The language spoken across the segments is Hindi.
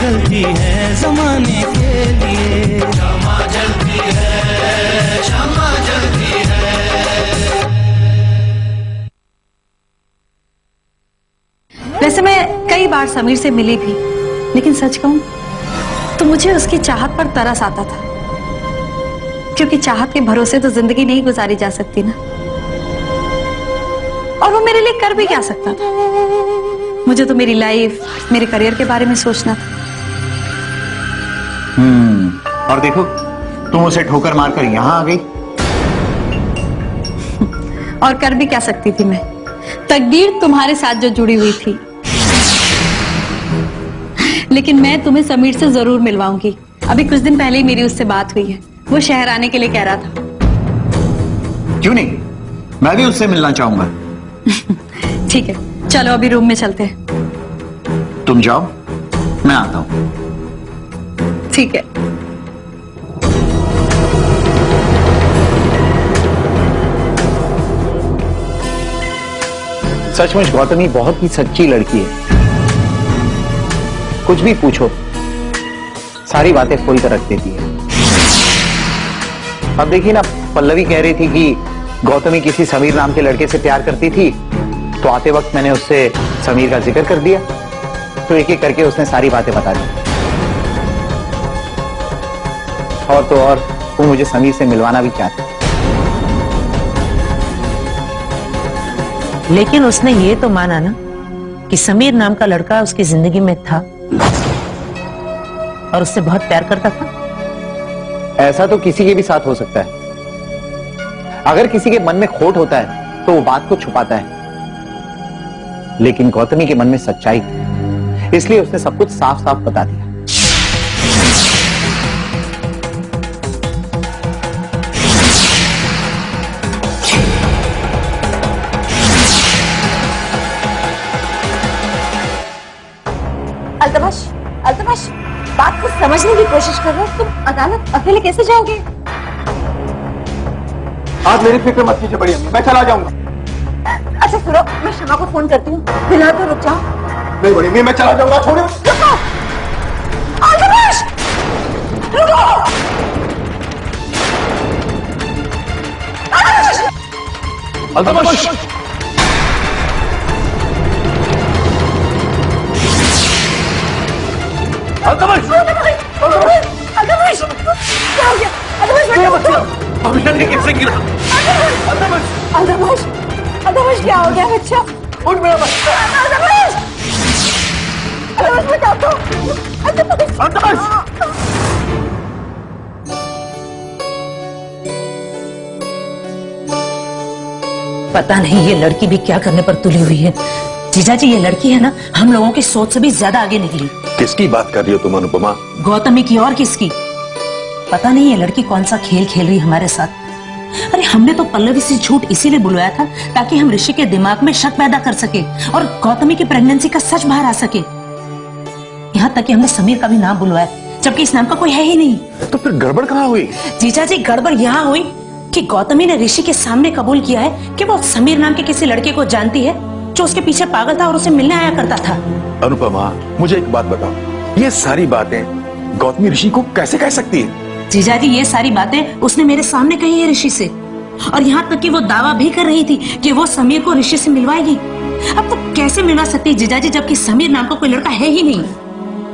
जलती है ज़माने के लिए, शम्मा जलती है, शम्मा जलती है। वैसे मैं कई बार समीर से मिली भी, लेकिन सच कहूं तो मुझे उसकी चाहत पर तरस आता था, क्योंकि चाहत के भरोसे तो जिंदगी नहीं गुजारी जा सकती ना। और वो मेरे लिए कर भी क्या सकता था? मुझे तो मेरी लाइफ, मेरे करियर के बारे में सोचना था। और देखो, तुम उसे ठोकर मारकर यहां आ गई। और कर भी क्या सकती थी मैं? तकदीर तुम्हारे साथ जो जुड़ी हुई थी। लेकिन मैं तुम्हें समीर से जरूर मिलवाऊंगी। अभी कुछ दिन पहले ही मेरी उससे बात हुई है, वो शहर आने के लिए कह रहा था। क्यों नहीं, मैं भी उससे मिलना चाहूंगा। ठीक है, चलो अभी रूम में चलते हैं। तुम जाओ, मैं आता हूं। ठीक है। सचमुच गौतमी बहुत ही सच्ची लड़की है। कुछ भी पूछो, सारी बातें खोल कर रख देती है। अब देखिए ना, पल्लवी कह रही थी कि गौतमी किसी समीर नाम के लड़के से प्यार करती थी, तो आते वक्त मैंने उससे समीर का जिक्र कर दिया, तो एक एक करके उसने सारी बातें बता दी। और तो और वो मुझे समीर से मिलवाना भी चाहती। लेकिन उसने ये तो माना ना कि समीर नाम का लड़का उसकी जिंदगी में था और उससे बहुत प्यार करता था। ऐसा तो किसी के भी साथ हो सकता है। अगर किसी के मन में खोट होता है तो वो बात को छुपाता है, लेकिन गौतमी के मन में सच्चाई थी, इसलिए उसने सब कुछ साफ साफ बता दिया। अल्तमश, अल्तमश, बात को समझने की कोशिश कर रहे हो। तुम अदालत अकेले कैसे जाओगे? आज मेरी फिक्र मत कीजिए बड़ी अम्मी, मैं चला जाऊंगा। अच्छा सुनो, मैं शमा को फोन करती हूँ, फिलहाल तो रुक जाओ। नहीं बड़ी अम्मी, मैं चला जाऊंगा, छोड़ो। अल्तमश, रुको। अल्तमश, अल्तमश, अल्तमश, क्या हो गया? अल्तमश, अभी कैसे गिरा? अल्तमश, अल्तमश, क्या हो गया बच्चा? उठ मेरा बच्चा। अल्तमश, अल्तमश बचाओ तो। अल्तमश, अल्तमश। पता नहीं ये लड़की भी क्या करने पर तुली हुई है। जीजाजी, ये लड़की है ना, हम लोगों की सोच से भी ज्यादा आगे निकली। किसकी बात कर रही हो तुम अनुपमा? गौतमी की और किसकी? पता नहीं ये लड़की कौन सा खेल खेल रही हमारे साथ। अरे हमने तो पल्लवी से झूठ इसीलिए बुलवाया था ताकि हम ऋषि के दिमाग में शक पैदा कर सके और गौतमी की प्रेगनेंसी का सच बाहर आ सके। यहाँ तक कि हमने समीर का भी नाम बुलवाया, जबकि इस नाम का कोई है ही नहीं। तो फिर गड़बड़ कहाँ हुई? जीजाजी, गड़बड़ यहाँ हुई कि गौतमी ने ऋषि के सामने कबूल किया है कि वो समीर नाम के किसी लड़के को जानती है जो उसके पीछे पागल था और उसे मिलने आया करता था। अनुपमा, मुझे एक बात बताओ, ये सारी बातें गौतमी ऋषि को कैसे कह सकती है? जीजाजी, ये सारी बातें उसने मेरे सामने कही है ऋषि से, और यहाँ तक कि वो दावा भी कर रही थी कि वो समीर को ऋषि से मिलवाएगी। अब तो कैसे मिलवा सकती है जीजाजी, जबकि समीर नाम का कोई लड़का है ही नहीं।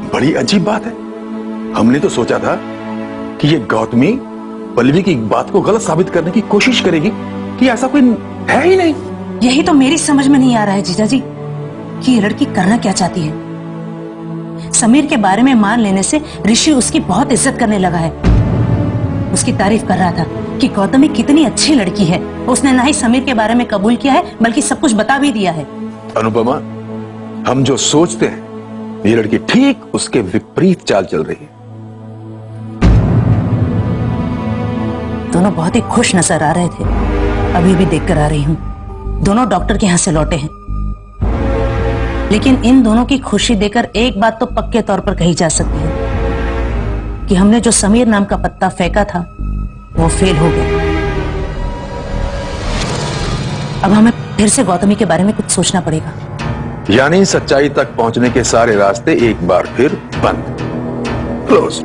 बड़ी अजीब बात है। हमने तो सोचा था कि ये गौतमी पल्लवी की बात को गलत साबित करने की कोशिश करेगी कि ऐसा कोई है ही नहीं। यही तो मेरी समझ में नहीं आ रहा है जीजाजी कि ये लड़की करना क्या चाहती है। समीर के बारे में मान लेने से ऋषि उसकी बहुत इज्जत करने लगा है। उसकी तारीफ कर रहा था कि गौतमी कितनी अच्छी लड़की है। उसने ना ही समीर के बारे में कबूल किया है बल्कि सब कुछ बता भी दिया है। अनुपमा, हम जो सोचते हैं ये लड़की ठीक उसके विपरीत चाल चल रही है। दोनों बहुत ही खुश नजर आ रहे थे, अभी भी देखकर आ रही हूँ। दोनों डॉक्टर के यहाँ से लौटे हैं, लेकिन इन दोनों की खुशी देखकर एक बात तो पक्के तौर पर कही जा सकती है कि हमने जो समीर नाम का पत्ता फेंका था वो फेल हो गया। अब हमें फिर से गौतमी के बारे में कुछ सोचना पड़ेगा। यानी सच्चाई तक पहुंचने के सारे रास्ते एक बार फिर बंद, क्लोज।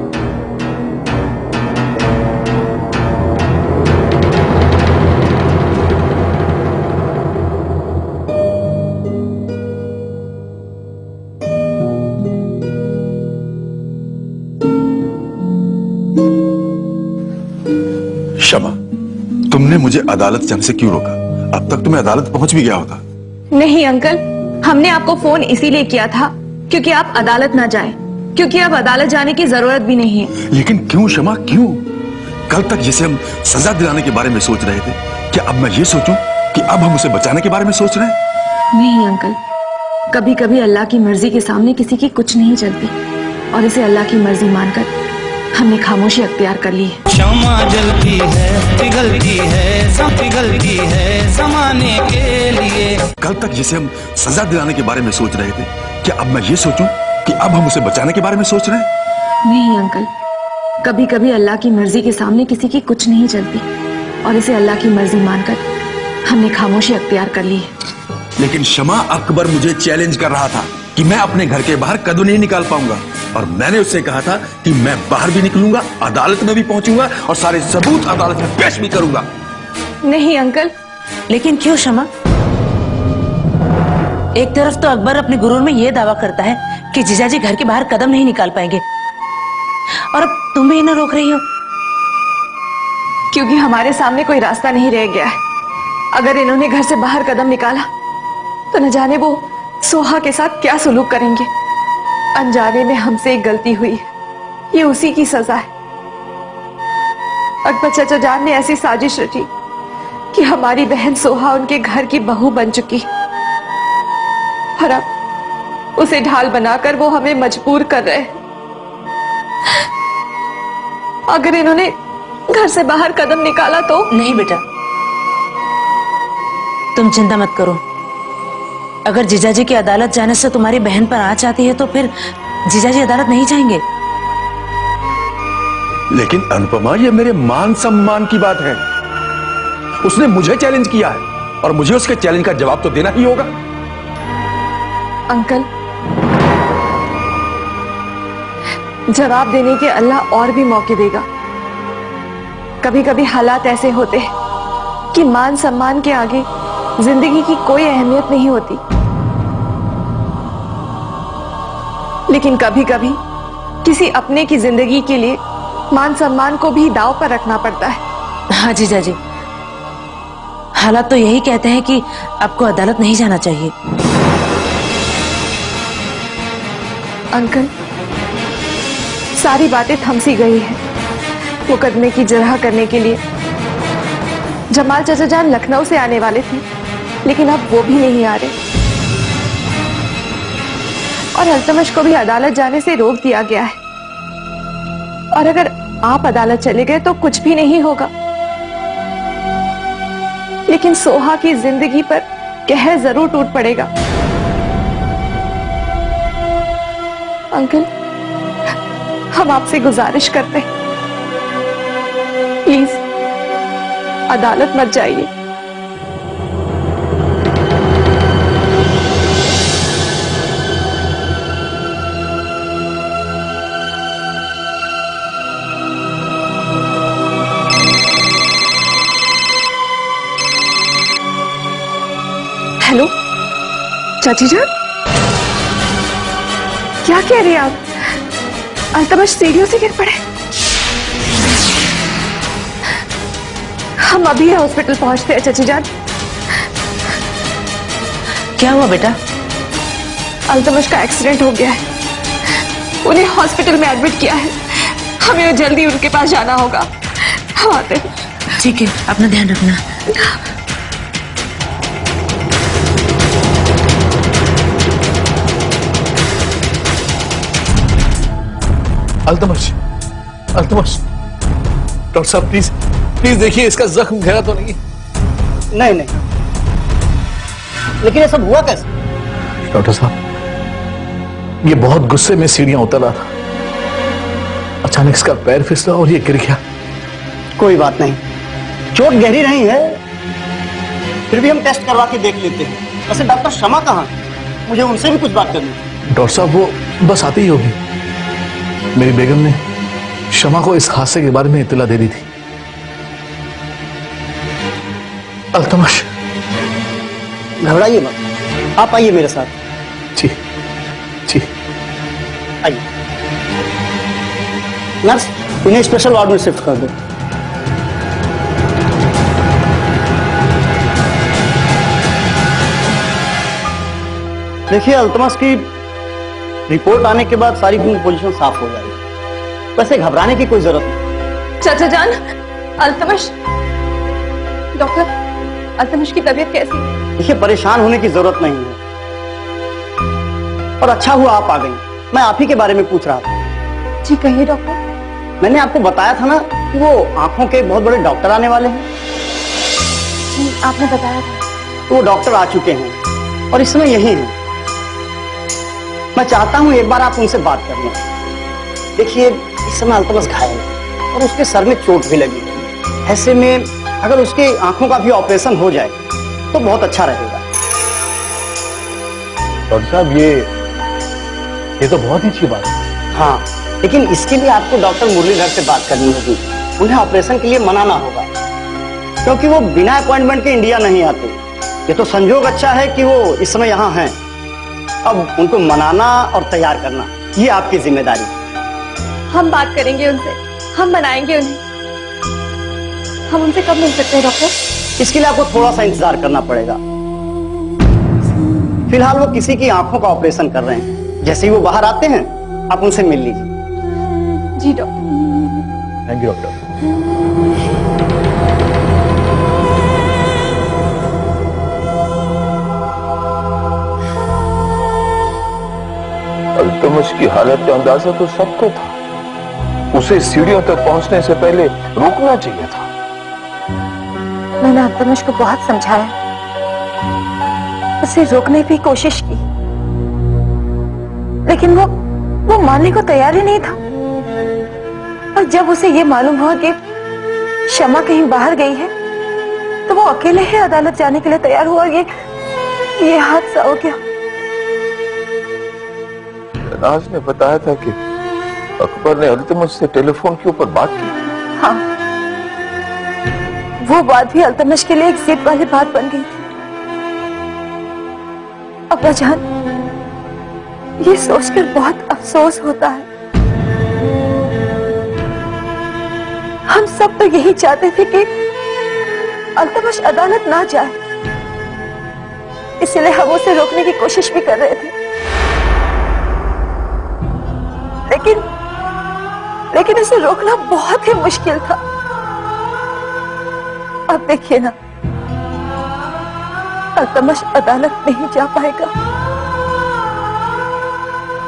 क्षमा, तुमने मुझे अदालत जाने से क्यों रोका? अब तक तुम्हें अदालत पहुंच भी गया होता। नहीं अंकल, हमने आपको फोन इसीलिए किया था क्योंकि आप अदालत ना जाएं, क्योंकि अब अदालत जाने की जरूरत भी नहीं है। लेकिन क्यों क्षमा, क्यों? कल तक जिसे हम सजा दिलाने के बारे में सोच रहे थे, क्या अब मैं ये सोचूं कि अब हम उसे बचाने के बारे में सोच रहे हैं? नहीं अंकल, कभी कभी अल्लाह की मर्जी के सामने किसी की कुछ नहीं चलती, और इसे अल्लाह की मर्जी मानकर हमने खामोशी अख्तियार कर ली है। क्षमा जलती है, पिघलती है, सब पिघलती है ज़माने के लिए। कल तक जिसे हम सजा दिलाने के बारे में सोच रहे थे, क्या अब मैं ये सोचूं कि अब हम उसे बचाने के बारे में सोच रहे हैं? नहीं अंकल, कभी कभी अल्लाह की मर्जी के सामने किसी की कुछ नहीं चलती, और इसे अल्लाह की मर्जी मानकर हमने खामोशी अख्तियार कर ली है। लेकिन क्षमा, अकबर मुझे चैलेंज कर रहा था कि मैं अपने घर के बाहर कदम नहीं निकाल पाऊंगा, और मैंने उससे कहा था कि मैं बाहर भी निकलूंगा, अदालत में भी पहुंचूंगा और सारे सबूत अदालत में पेश भी करूंगा। नहीं अंकल। लेकिन क्यों क्षमा? एक तरफ तो अकबर अपने गुरूर में यह दावा करता है कि जीजाजी घर के बाहर कदम नहीं निकाल पाएंगे, और अब तुम भी इन्हें रोक रही हो। क्योंकि हमारे सामने कोई रास्ता नहीं रह गया है। अगर इन्होंने घर से बाहर कदम निकाला तो न जाने वो सोहा के साथ क्या सुलूक करेंगे। अनजाने में हमसे एक गलती हुई है, ये उसी की सजा है। अकबर चाचा जान ने ऐसी साजिश रची कि हमारी बहन सोहा उनके घर की बहू बन चुकी, और अब उसे ढाल बनाकर वो हमें मजबूर कर रहे हैं। अगर इन्होंने घर से बाहर कदम निकाला तो? नहीं बेटा, तुम चिंता मत करो। अगर जीजाजी की अदालत जाने से तुम्हारी बहन पर आंच आती है तो फिर जीजाजी अदालत नहीं जाएंगे। लेकिन अनुपमा, ये मेरे मान सम्मान की बात है। उसने मुझे चैलेंज किया है और मुझे उसके चैलेंज का जवाब तो देना ही होगा। अंकल, जवाब देने के अल्लाह और भी मौके देगा। कभी कभी हालात ऐसे होते हैं कि मान सम्मान के आगे जिंदगी की कोई अहमियत नहीं होती, लेकिन कभी कभी किसी अपने की जिंदगी के लिए मान सम्मान को भी दांव पर रखना पड़ता है। हाँ जीजाजी, हालात तो यही कहते हैं कि आपको अदालत नहीं जाना चाहिए। अंकल, सारी बातें थम सी गई है। मुकदमे की जरह करने के लिए जमाल चाचा जान लखनऊ से आने वाले थे, लेकिन अब वो भी नहीं आ रहे, और अल्तमश को भी अदालत जाने से रोक दिया गया है। और अगर आप अदालत चले गए तो कुछ भी नहीं होगा, लेकिन सोहा की जिंदगी पर कहर जरूर टूट पड़ेगा। अंकल, हम आपसे गुजारिश करते हैं, प्लीज अदालत मत जाइए। हेलो चाची जान, क्या कह रही हैं आप? अल्तमश सीढ़ियों से गिर पड़े। हम अभी हॉस्पिटल पहुंचते हैं चाची जान। क्या हुआ बेटा? अल्तमश का एक्सीडेंट हो गया है, उन्हें हॉस्पिटल में एडमिट किया है। हमें जल्दी उनके पास जाना होगा। हम आते हैं। ठीक है, अपना ध्यान रखना। अल्तमश, अल्तमश, डॉक्टर साहब प्लीज प्लीज देखिए, इसका जख्म गहरा तो नहीं? नहीं नहीं, लेकिन ये सब हुआ कैसे? डॉक्टर साहब, ये बहुत गुस्से में सीढ़ियां उतर रहा था, अचानक इसका पैर फिसला और ये गिर गया। कोई बात नहीं, चोट गहरी नहीं है, फिर भी हम टेस्ट करवा के देख लेते हैं। वैसे डॉक्टर शमा कहाँ है? मुझे उनसे भी कुछ बात करनी है। डॉक्टर साहब वो बस आती ही होगी। मेरी बेगम ने शमा को इस हादसे के बारे में इत्तला दे दी थी। अल्तमश, घबराइए मत, आप आइए मेरे साथ। जी जी। आइए। नर्स, इन्हें स्पेशल वार्ड में शिफ्ट कर दो। देखिए, अल्तमश की रिपोर्ट आने के बाद सारी पोजीशन साफ हो जाएगी। वैसे घबराने की कोई जरूरत नहीं। चाचा जान, अल्तमश, डॉक्टर, अल्तमश की तबीयत कैसी है? देखिए, परेशान होने की जरूरत नहीं है। और अच्छा हुआ आप आ गई, मैं आप ही के बारे में पूछ रहा था। जी कहिए डॉक्टर। मैंने आपको बताया था ना कि वो आंखों के बहुत बड़े डॉक्टर आने वाले हैं। जी आपने बताया था। तो वो डॉक्टर आ चुके हैं और इस समय यही हैं। मैं चाहता हूं एक बार आप उनसे बात कर लें। देखिए, इस समय अल्तमश घायल है और उसके सर में चोट भी लगी है। ऐसे में अगर उसके आंखों का भी ऑपरेशन हो जाए तो बहुत अच्छा रहेगा। डॉक्टर साहब ये तो बहुत ही अच्छी बात है। हाँ, लेकिन इसके लिए आपको डॉक्टर मुरलीधर से बात करनी होगी। उन्हें ऑपरेशन के लिए मनाना होगा, क्योंकि वो बिना अपॉइंटमेंट के इंडिया नहीं आते। ये तो संजोग अच्छा है कि वो इस समय यहाँ हैं। अब उनको मनाना और तैयार करना ये आपकी जिम्मेदारी। हम बात करेंगे उनसे, हम मनाएंगे उन्हें। हम उनसे कब मिल सकते हैं डॉक्टर? इसके लिए आपको थोड़ा सा इंतजार करना पड़ेगा। फिलहाल वो किसी की आंखों का ऑपरेशन कर रहे हैं। जैसे ही वो बाहर आते हैं आप उनसे मिल लीजिए। जी doctor. Thank you doctor. Altamash की हालत का अंदाजा तो सबको था। उसे सीढ़ियों तक पहुंचने से पहले रुकना चाहिए था। मैंने अल्तमश को बहुत समझाया, उसे रोकने की कोशिश की, लेकिन वो मानने को तैयार ही नहीं था। और जब उसे ये मालूम हुआ कि शमा कहीं बाहर गई है, तो वो अकेले ही अदालत जाने के लिए तैयार हुआ। ये हादसा हो गया। नाज ने बताया था कि अकबर ने अल्तमश से टेलीफोन के ऊपर बात की। हाँ, वो बात भी अल्तमश के लिए एक जिद वाली बात बन गई थी। अब्बा जान, ये सोचकर बहुत अफसोस होता है। हम सब तो यही चाहते थे कि अल्तमश अदालत ना जाए, इसलिए हम उसे रोकने की कोशिश भी कर रहे थे। लेकिन इसे रोकना बहुत ही मुश्किल था। अब देखिए ना, अल्तमश अदालत नहीं जा पाएगा।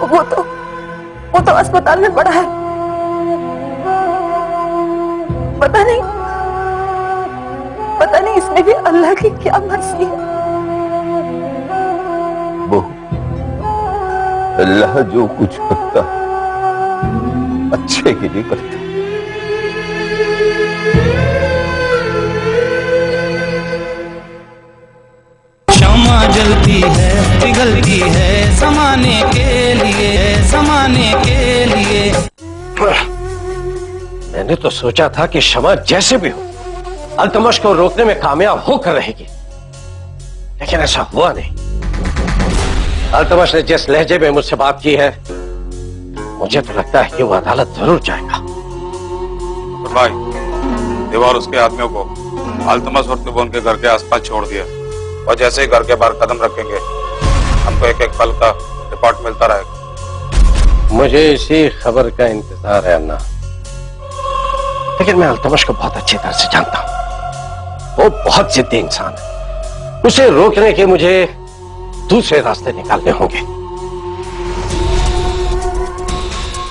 वो तो अस्पताल में पड़ा है। पता नहीं इसमें भी अल्लाह की क्या मर्जी है। वो अल्लाह जो कुछ करता है अच्छे के लिए करता है। शमा जलती है, पिघलती है ज़माने के लिए, ज़माने के लिए। मैंने तो सोचा था कि शमा जैसे भी हो अल्तमश को रोकने में कामयाब होकर रहेगी, लेकिन ऐसा हुआ नहीं। अल्तमश ने जिस लहजे में मुझसे बात की है, मुझे तो लगता है कि वो अदालत जरूर जाएगा। भाई, दीवार उसके आदमियों को अल्तमश और तिबोन के घर के आसपास छोड़ दिया, और जैसे ही घर के बाहर कदम रखेंगे हमको एक एक पल का रिपोर्ट मिलता रहेगा। मुझे इसी खबर का इंतजार है अन्ना, लेकिन मैं अल्तमश को बहुत अच्छी तरह से जानता हूं। वो बहुत जिद्दी इंसान है। उसे रोकने के मुझे दूसरे रास्ते निकालने होंगे।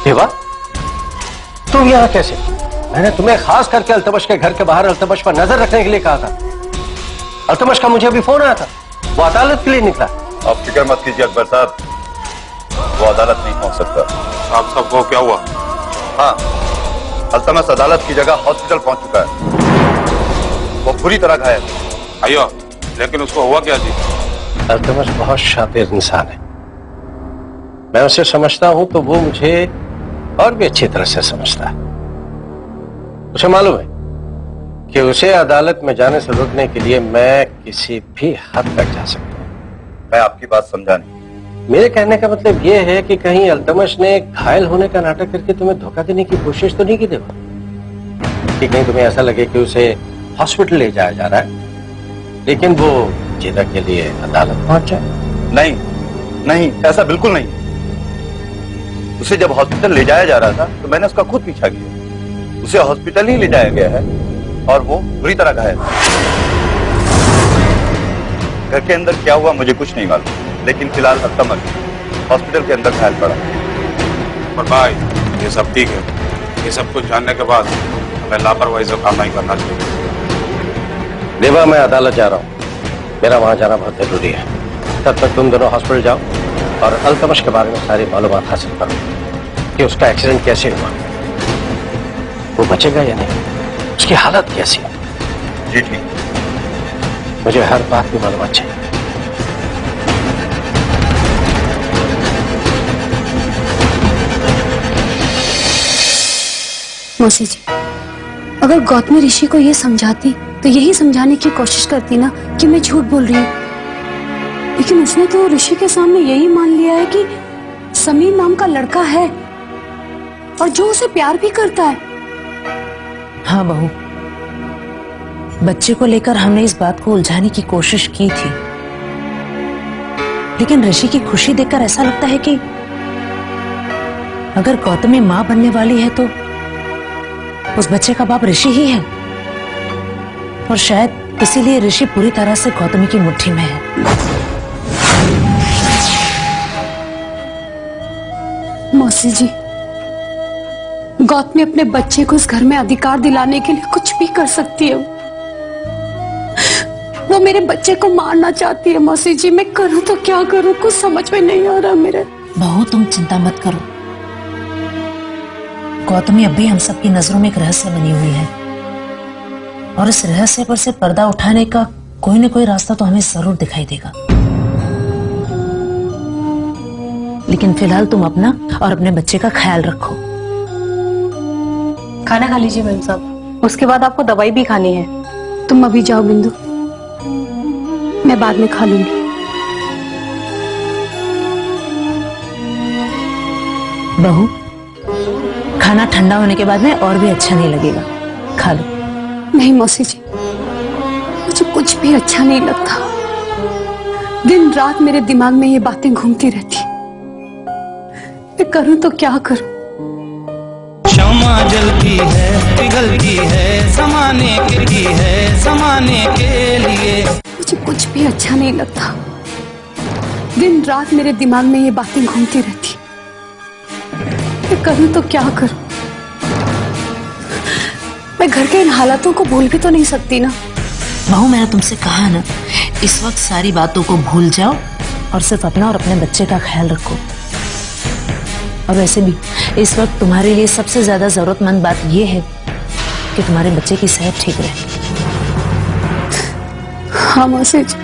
देवा, तुम यहां कैसे? मैंने तुम्हें खास करके अल्तमश के घर के बाहर अल्तमश पर नजर रखने के लिए कहा था। अल्तमश का मुझे अभी फोन आया था, वो अदालत के लिए निकला। आप फिक्र मत कीजिए अकबर साहब, वो अदालत नहीं पहुंच सकता। आप सबको क्या हुआ? हाँ, अल्तमश अदालत की जगह हॉस्पिटल पहुंच चुका है। वो बुरी तरह घायल। आइयो, लेकिन उसको हुआ क्या जी? अल्तमश बहुत शातिर इंसान है। मैं उसे समझता हूं तो वो मुझे और भी अच्छी तरह से समझता है। उसे मालूम है कि उसे अदालत में जाने से रोकने के लिए मैं किसी भी हद तक जा सकता हूं। मैं आपकी बात समझा नहीं। मेरे कहने का मतलब यह है कि कहीं अल्तमश ने घायल होने का नाटक करके तुम्हें धोखा देने की कोशिश तो नहीं की देवा, कि कहीं तुम्हें ऐसा लगे कि उसे हॉस्पिटल ले जाया जा रहा है लेकिन वो जिदा के लिए अदालत पहुंच जाए। नहीं नहीं, ऐसा बिल्कुल नहीं। उसे जब हॉस्पिटल ले जाया जा रहा था तो मैंने उसका खुद पीछा किया। उसे हॉस्पिटल ही ले जाया गया है और वो बुरी तरह घायल। घर के अंदर क्या हुआ मुझे कुछ नहीं मालूम, लेकिन फिलहाल अल्तमश हॉस्पिटल के अंदर घायल पड़ा। पर भाई ये सब ठीक है, ये सब कुछ जानने के बाद हमें लापरवाही से काम नहीं करना चाहिए। देवा, मैं अदालत जा रहा हूँ, मेरा वहां जाना बहुत जरूरी है। तब तक तुम दोनों हॉस्पिटल जाओ और अल्तमश के बारे में सारी मालूमात हासिल करो कि उसका एक्सीडेंट कैसे हुआ, वो बचेगा या नहीं, उसकी हालत कैसी है। जी ठीक। मुझे हर बात की मालूमात चाहिए। मौसी जी, अगर गौतमी ऋषि को ये समझाती तो यही समझाने की कोशिश करती ना कि मैं झूठ बोल रही हूँ, लेकिन उसने तो ऋषि के सामने यही मान लिया है कि समीर नाम का लड़का है और जो उसे प्यार भी करता है। हाँ बहू, बच्चे को लेकर हमने इस बात को उलझाने की कोशिश की थी, लेकिन ऋषि की खुशी देखकर ऐसा लगता है कि अगर गौतमी मां बनने वाली है तो उस बच्चे का बाप ऋषि ही है, और शायद इसीलिए ऋषि पूरी तरह से गौतमी की मुट्ठी में है। मौसी जी, गौतमी अपने बच्चे को इस घर में अधिकार दिलाने के लिए कुछ भी कर सकती है। वो मेरे बच्चे को मारना चाहती है। मौसी जी, मैं करूं तो क्या करूं, कुछ समझ में नहीं आ रहा मेरे। बहू, तुम चिंता मत करो, गौतमी अब भी हम सबकी नजरों में एक रहस्य बनी हुई है, और इस रहस्य पर से पर्दा उठाने का कोई न कोई रास्ता तो हमें जरूर दिखाई देगा। लेकिन फिलहाल तुम अपना और अपने बच्चे का ख्याल रखो। खाना खा लीजिए मैम साहब, उसके बाद आपको दवाई भी खानी है। तुम अभी जाओ बिंदु, मैं बाद में खा लूंगी। बहू, खाना ठंडा होने के बाद में और भी अच्छा नहीं लगेगा, खा लो। नहीं मौसी जी, मुझे कुछ भी अच्छा नहीं लगता। दिन रात मेरे दिमाग में ये बातें घूमती रहती। मैं करूं तो क्या करूं? शम्मा जलती है, पिघलती है, समाने की है, समाने के लिए। मुझे कुछ भी अच्छा नहीं लगता। दिन रात मेरे दिमाग में ये बातें घूमती रहती। मैं करूं तो क्या करूं? मैं घर के इन हालातों को भूल भी तो नहीं सकती ना। बहू, मैंने तुमसे कहा ना, इस वक्त सारी बातों को भूल जाओ और सिर्फ अपना और अपने बच्चे का ख्याल रखो। और वैसे भी इस वक्त तुम्हारे लिए सबसे ज्यादा जरूरतमंद बात यह है कि तुम्हारे बच्चे की सेहत ठीक रहे। हाँ मौसी जी,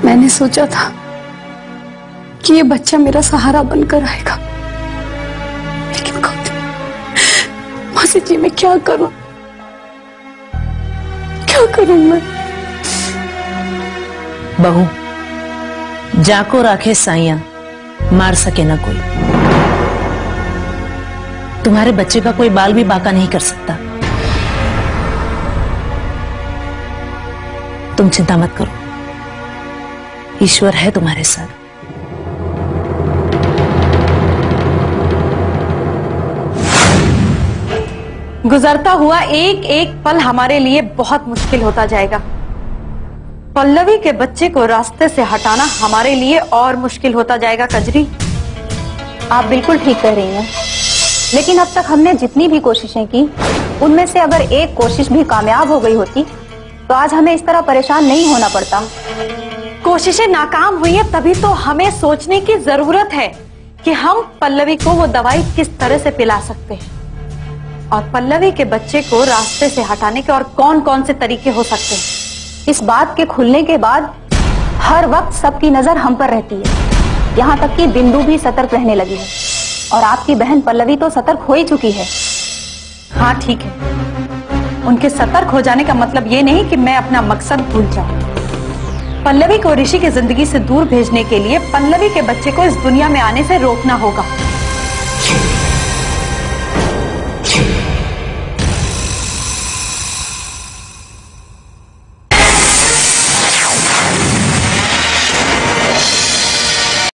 मैंने सोचा था कि ये बच्चा मेरा सहारा बनकर आएगा, लेकिन मौसी जी मैं क्या करूं? क्या करूं मैं? बहू, जाको राखे साइया, मार सके ना कोई। तुम्हारे बच्चे का कोई बाल भी बाका नहीं कर सकता। तुम चिंता मत करो, ईश्वर है तुम्हारे साथ। गुजरता हुआ एक एक पल हमारे लिए बहुत मुश्किल होता जाएगा। पल्लवी के बच्चे को रास्ते से हटाना हमारे लिए और मुश्किल होता जाएगा। कजरी, आप बिल्कुल ठीक कह रही हैं, लेकिन अब तक हमने जितनी भी कोशिशें की उनमें से अगर एक कोशिश भी कामयाब हो गई होती तो आज हमें इस तरह परेशान नहीं होना पड़ता। कोशिशें नाकाम हुई है, तभी तो हमें सोचने की जरूरत है कि हम पल्लवी को वो दवाई किस तरह से पिला सकते हैं और पल्लवी के बच्चे को रास्ते से हटाने के और कौन कौन से तरीके हो सकते हैं। इस बात के खुलने के बाद हर वक्त सबकी नजर हम पर रहती है, यहाँ तक कि बिंदु भी सतर्क रहने लगी है। और आपकी बहन पल्लवी तो सतर्क हो ही चुकी है। हाँ ठीक है, उनके सतर्क हो जाने का मतलब ये नहीं कि मैं अपना मकसद भूल जाऊं। पल्लवी को ऋषि की जिंदगी से दूर भेजने के लिए पल्लवी के बच्चे को इस दुनिया में आने से रोकना होगा।